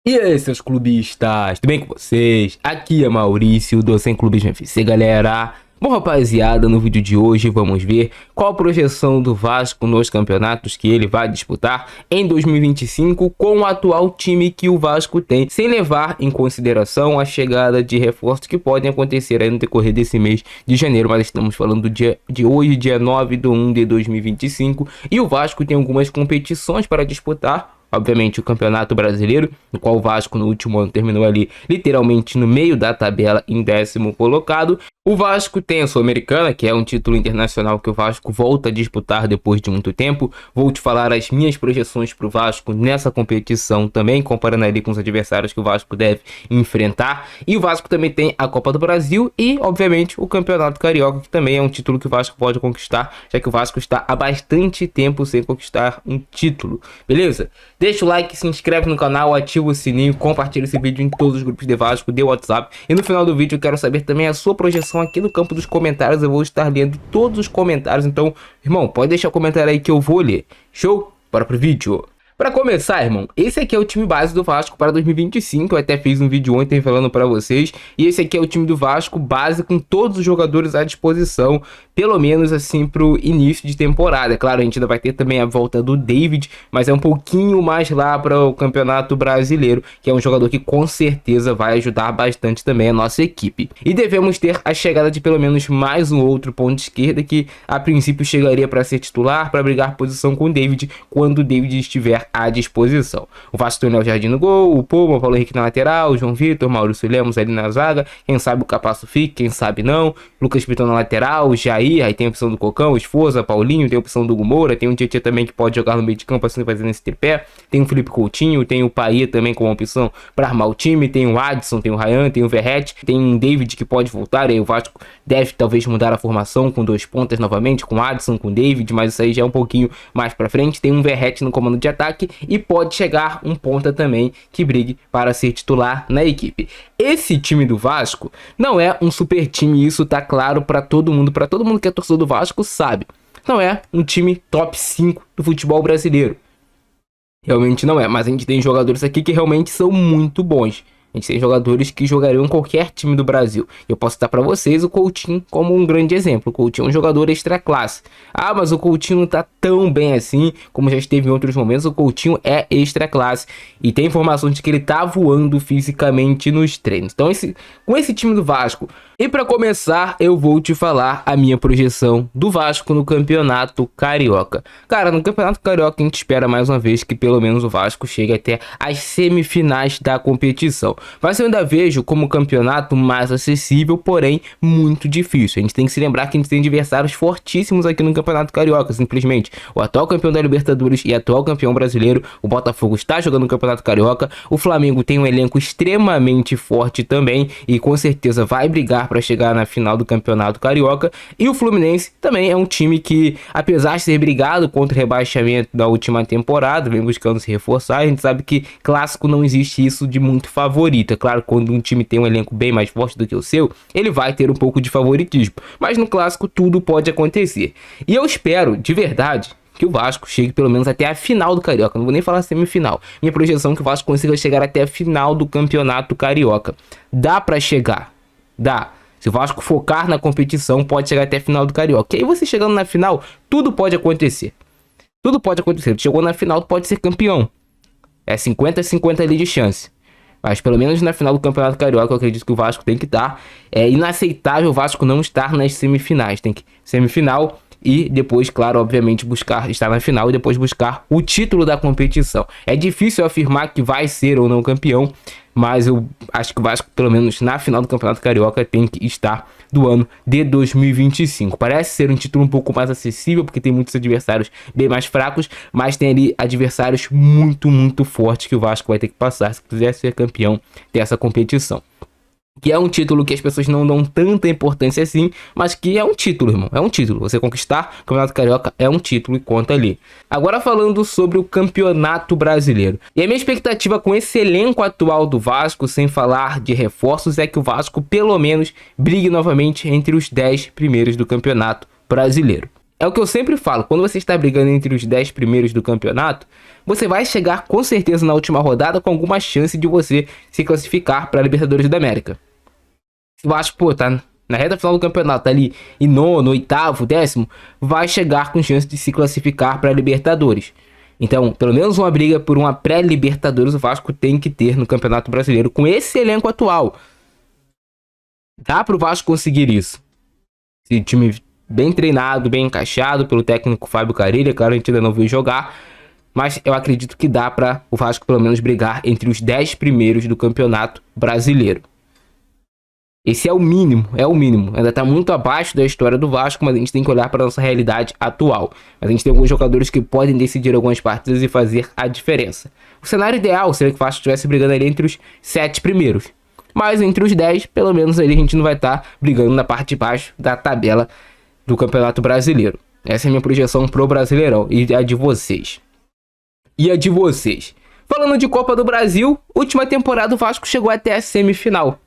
E aí, seus clubistas, tudo bem com vocês? Aqui é Maurício do Sem Clubismo FC, galera. Bom, rapaziada, no vídeo de hoje vamos ver qual a projeção do Vasco nos campeonatos que ele vai disputar em 2025 com o atual time que o Vasco tem, sem levar em consideração a chegada de reforços que podem acontecer aí no decorrer desse mês de janeiro, mas estamos falando do dia de hoje, dia 9/1 de 2025, e o Vasco tem algumas competições para disputar. Obviamente o Campeonato Brasileiro, no qual o Vasco no último ano terminou ali literalmente no meio da tabela em 10º colocado. O Vasco tem a Sul-Americana, que é um título internacional que o Vasco volta a disputar depois de muito tempo. Vou te falar as minhas projeções para o Vasco nessa competição também, comparando ali com os adversários que o Vasco deve enfrentar. E o Vasco também tem a Copa do Brasil e, obviamente, o Campeonato Carioca, que também é um título que o Vasco pode conquistar, já que o Vasco está há bastante tempo sem conquistar um título, beleza? Deixa o like, se inscreve no canal, ativa o sininho, compartilha esse vídeo em todos os grupos de Vasco, de WhatsApp. E no final do vídeo eu quero saber também a sua projeção aqui no campo dos comentários. Eu vou estar lendo todos os comentários, então, irmão, pode deixar o comentário aí que eu vou ler. Show? Bora pro vídeo. Para começar, irmão, esse aqui é o time base do Vasco para 2025, eu até fiz um vídeo ontem falando para vocês, e esse aqui é o time do Vasco base com todos os jogadores à disposição, pelo menos assim pro início de temporada. É claro, a gente ainda vai ter também a volta do David, mas é um pouquinho mais lá para o Campeonato Brasileiro, que é um jogador que com certeza vai ajudar bastante também a nossa equipe. E devemos ter a chegada de pelo menos mais um outro ponto esquerda que a princípio chegaria para ser titular, para brigar posição com o David quando o David estiver à disposição. O Vasco tem o Léo Jardim no gol, o Puma, o Paulo Henrique na lateral, o João Vitor, Maurício Lemos ali na zaga, quem sabe o Capasso fica, quem sabe não, Lucas Piton na lateral, o Jair, aí tem a opção do Cocão, o Esforza, Paulinho, tem a opção do Hugo Moura, tem o Tietchan também que pode jogar no meio de campo assim fazendo esse tripé, tem o Felipe Coutinho, tem o Paê também como opção para armar o time, tem o Adson, tem o Ryan, tem o Verratti, tem um David que pode voltar, aí o Vasco deve talvez mudar a formação com dois pontas novamente, com Adson, com David, mas isso aí já é um pouquinho mais para frente, tem um Verratti no comando de ataque e pode chegar um ponta também que brigue para ser titular na equipe. Esse time do Vasco não é um super time, isso tá claro para todo mundo que é torcedor do Vasco sabe. Não é um time top 5 do futebol brasileiro. Realmente não é, mas a gente tem jogadores aqui que realmente são muito bons. A gente tem jogadores que jogariam em qualquer time do Brasil. Eu posso citar para vocês o Coutinho como um grande exemplo. O Coutinho é um jogador extra classe. Ah, mas o Coutinho não tá tão bem assim como já esteve em outros momentos. O Coutinho é extra classe. E tem informações de que ele tá voando fisicamente nos treinos. Então, com esse time do Vasco. E para começar, eu vou te falar a minha projeção do Vasco no Campeonato Carioca. Cara, no Campeonato Carioca a gente espera mais uma vez que pelo menos o Vasco chegue até as semifinais da competição. Mas eu ainda vejo como um campeonato mais acessível, porém muito difícil. A gente tem que se lembrar que a gente tem adversários fortíssimos aqui no Campeonato Carioca, simplesmente. O atual campeão da Libertadores e atual campeão brasileiro, o Botafogo está jogando no Campeonato Carioca. O Flamengo tem um elenco extremamente forte também e com certeza vai brigar para chegar na final do Campeonato Carioca. E o Fluminense também é um time que, apesar de ser brigado contra o rebaixamento da última temporada, vem buscando se reforçar. A gente sabe que clássico não existe isso de muito favorito. É claro, quando um time tem um elenco bem mais forte do que o seu, ele vai ter um pouco de favoritismo. Mas no clássico tudo pode acontecer. E eu espero, de verdade, que o Vasco chegue pelo menos até a final do Carioca. Não vou nem falar semifinal. Minha projeção é que o Vasco consiga chegar até a final do Campeonato Carioca. Dá pra chegar? Dá. Se o Vasco focar na competição, pode chegar até a final do Carioca. E aí você chegando na final, tudo pode acontecer. Tudo pode acontecer. Tu chegou na final, tu pode ser campeão. É 50-50 ali de chance. Mas pelo menos na final do Campeonato Carioca eu acredito que o Vasco tem que estar. É inaceitável o Vasco não estar nas semifinais. Tem que semifinal e depois, claro, obviamente estar na final e depois buscar o título da competição. É difícil afirmar que vai ser ou não campeão, mas eu acho que o Vasco, pelo menos na final do Campeonato Carioca, tem que estar do ano de 2025. Parece ser um título um pouco mais acessível, porque tem muitos adversários bem mais fracos, mas tem ali adversários muito fortes que o Vasco vai ter que passar se quiser ser campeão dessa competição. Que é um título que as pessoas não dão tanta importância assim, mas que é um título, irmão. É um título. Você conquistar o Campeonato Carioca é um título e conta ali. Agora falando sobre o Campeonato Brasileiro. E a minha expectativa com esse elenco atual do Vasco, sem falar de reforços, é que o Vasco pelo menos brigue novamente entre os 10 primeiros do Campeonato Brasileiro. É o que eu sempre falo, quando você está brigando entre os 10 primeiros do campeonato, você vai chegar com certeza na última rodada com alguma chance de você se classificar para a Libertadores da América. Se o Vasco, pô, tá na reta final do campeonato, tá ali em nono, oitavo, décimo, vai chegar com chance de se classificar para a Libertadores. Então, pelo menos uma briga por uma pré-Libertadores o Vasco tem que ter no Campeonato Brasileiro com esse elenco atual. Dá pro Vasco conseguir isso. Esse time bem treinado, bem encaixado pelo técnico Fábio Carille, claro, a gente ainda não viu jogar, mas eu acredito que dá para o Vasco pelo menos brigar entre os 10 primeiros do Campeonato Brasileiro. Esse é o mínimo, ainda tá muito abaixo da história do Vasco, mas a gente tem que olhar para nossa realidade atual. Mas a gente tem alguns jogadores que podem decidir algumas partidas e fazer a diferença. O cenário ideal seria que o Vasco estivesse brigando ali entre os 7 primeiros. Mas entre os 10, pelo menos ali a gente não vai estar brigando na parte de baixo da tabela do Campeonato Brasileiro. Essa é a minha projeção pro Brasileirão e a de vocês. Falando de Copa do Brasil, última temporada o Vasco chegou até a semifinal.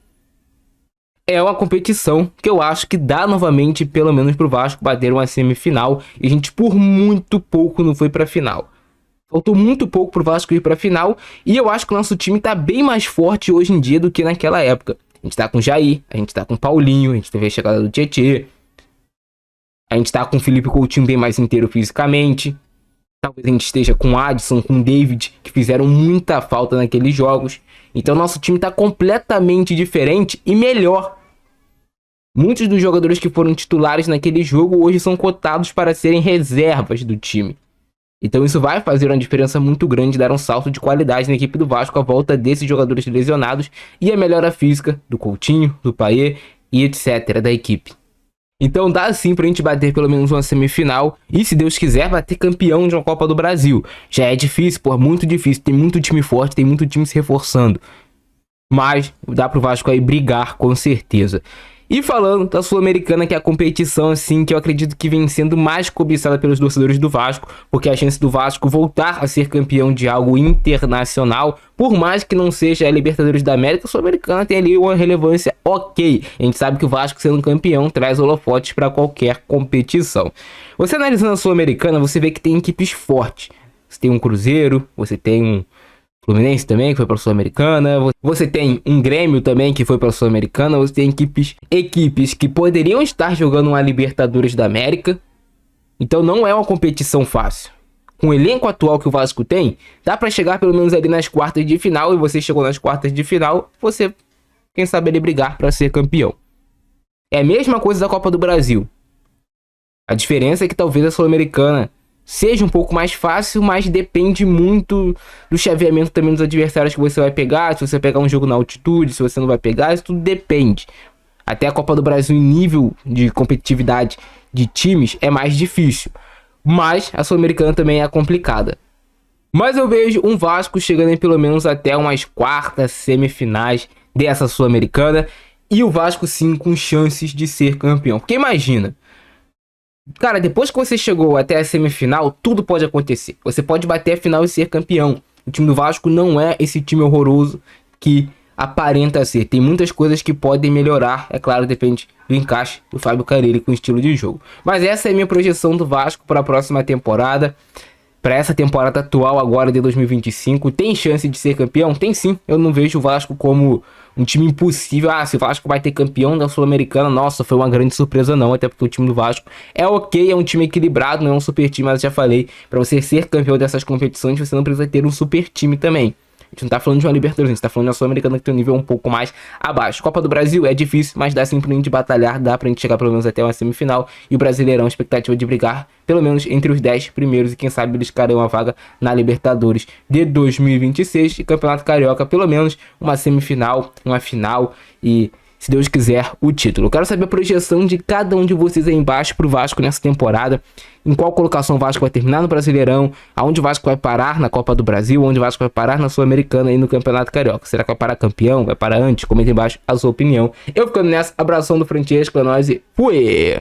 É uma competição que eu acho que dá novamente, pelo menos pro Vasco, bater uma semifinal. E a gente por muito pouco não foi pra final. Faltou muito pouco pro Vasco ir pra final. E eu acho que o nosso time tá bem mais forte hoje em dia do que naquela época. A gente tá com o Jair, a gente tá com o Paulinho, a gente teve a chegada do Tietê. A gente tá com o Felipe Coutinho bem mais inteiro fisicamente. Talvez a gente esteja com o Adson, com o David, que fizeram muita falta naqueles jogos. Então nosso time tá completamente diferente e melhor. Muitos dos jogadores que foram titulares naquele jogo hoje são cotados para serem reservas do time. Então isso vai fazer uma diferença muito grande, dar um salto de qualidade na equipe do Vasco à volta desses jogadores lesionados e a melhora física do Coutinho, do Payet e etc. da equipe. Então dá sim pra gente bater pelo menos uma semifinal e, se Deus quiser, bater campeão de uma Copa do Brasil. Já é difícil, pô, muito difícil, tem muito time forte, tem muito time se reforçando. Mas dá pro Vasco aí brigar com certeza. E falando da Sul-Americana, que é a competição assim que eu acredito que vem sendo mais cobiçada pelos torcedores do Vasco, porque a chance do Vasco voltar a ser campeão de algo internacional, por mais que não seja a Libertadores da América, a Sul-Americana tem ali uma relevância ok. A gente sabe que o Vasco, sendo campeão, traz holofotes para qualquer competição. Você analisando a Sul-Americana, você vê que tem equipes fortes. Você tem um Cruzeiro, você tem um Fluminense também, que foi para a Sul-Americana. Você tem um Grêmio também, que foi para a Sul-Americana. Você tem equipes que poderiam estar jogando uma Libertadores da América. Então não é uma competição fácil. Com o elenco atual que o Vasco tem, dá para chegar pelo menos ali nas quartas de final. E você chegou nas quartas de final, você, quem sabe, ele brigar para ser campeão. É a mesma coisa da Copa do Brasil. A diferença é que talvez a Sul-Americana seja um pouco mais fácil, mas depende muito do chaveamento também dos adversários que você vai pegar. Se você pegar um jogo na altitude, se você não vai pegar, isso tudo depende. Até a Copa do Brasil em nível de competitividade de times é mais difícil, mas a Sul-Americana também é complicada. Mas eu vejo um Vasco chegando em pelo menos até umas quartas semifinais dessa Sul-Americana, e o Vasco sim com chances de ser campeão. Porque imagina, cara, depois que você chegou até a semifinal, tudo pode acontecer. Você pode bater a final e ser campeão. O time do Vasco não é esse time horroroso que aparenta ser. Tem muitas coisas que podem melhorar. É claro, depende do encaixe do Fábio Carille com o estilo de jogo. Mas essa é a minha projeção do Vasco para a próxima temporada. Para essa temporada atual agora de 2025. Tem chance de ser campeão? Tem sim. Eu não vejo o Vasco como um time impossível. Ah, se o Vasco vai ter campeão da Sul-Americana, nossa, foi uma grande surpresa não. Até porque o time do Vasco é ok, é um time equilibrado, não é um super time. Mas eu já falei, para você ser campeão dessas competições, você não precisa ter um super time também. A gente não tá falando de uma Libertadores, a gente tá falando da Sul-Americana, que tem um nível um pouco mais abaixo. Copa do Brasil é difícil, mas dá sim pra gente batalhar, dá pra gente chegar pelo menos até uma semifinal. E o Brasileirão, expectativa de brigar pelo menos entre os 10 primeiros, e quem sabe eles carem uma vaga na Libertadores de 2026. E Campeonato Carioca, pelo menos uma semifinal, uma final e, se Deus quiser, o título. Eu quero saber a projeção de cada um de vocês aí embaixo pro Vasco nessa temporada. Em qual colocação o Vasco vai terminar no Brasileirão, aonde o Vasco vai parar na Copa do Brasil, onde o Vasco vai parar na Sul-Americana e no Campeonato Carioca. Será que vai parar campeão? Vai parar antes? Comenta embaixo a sua opinião. Eu ficando nessa, abração do Francesco, é nóis e fui!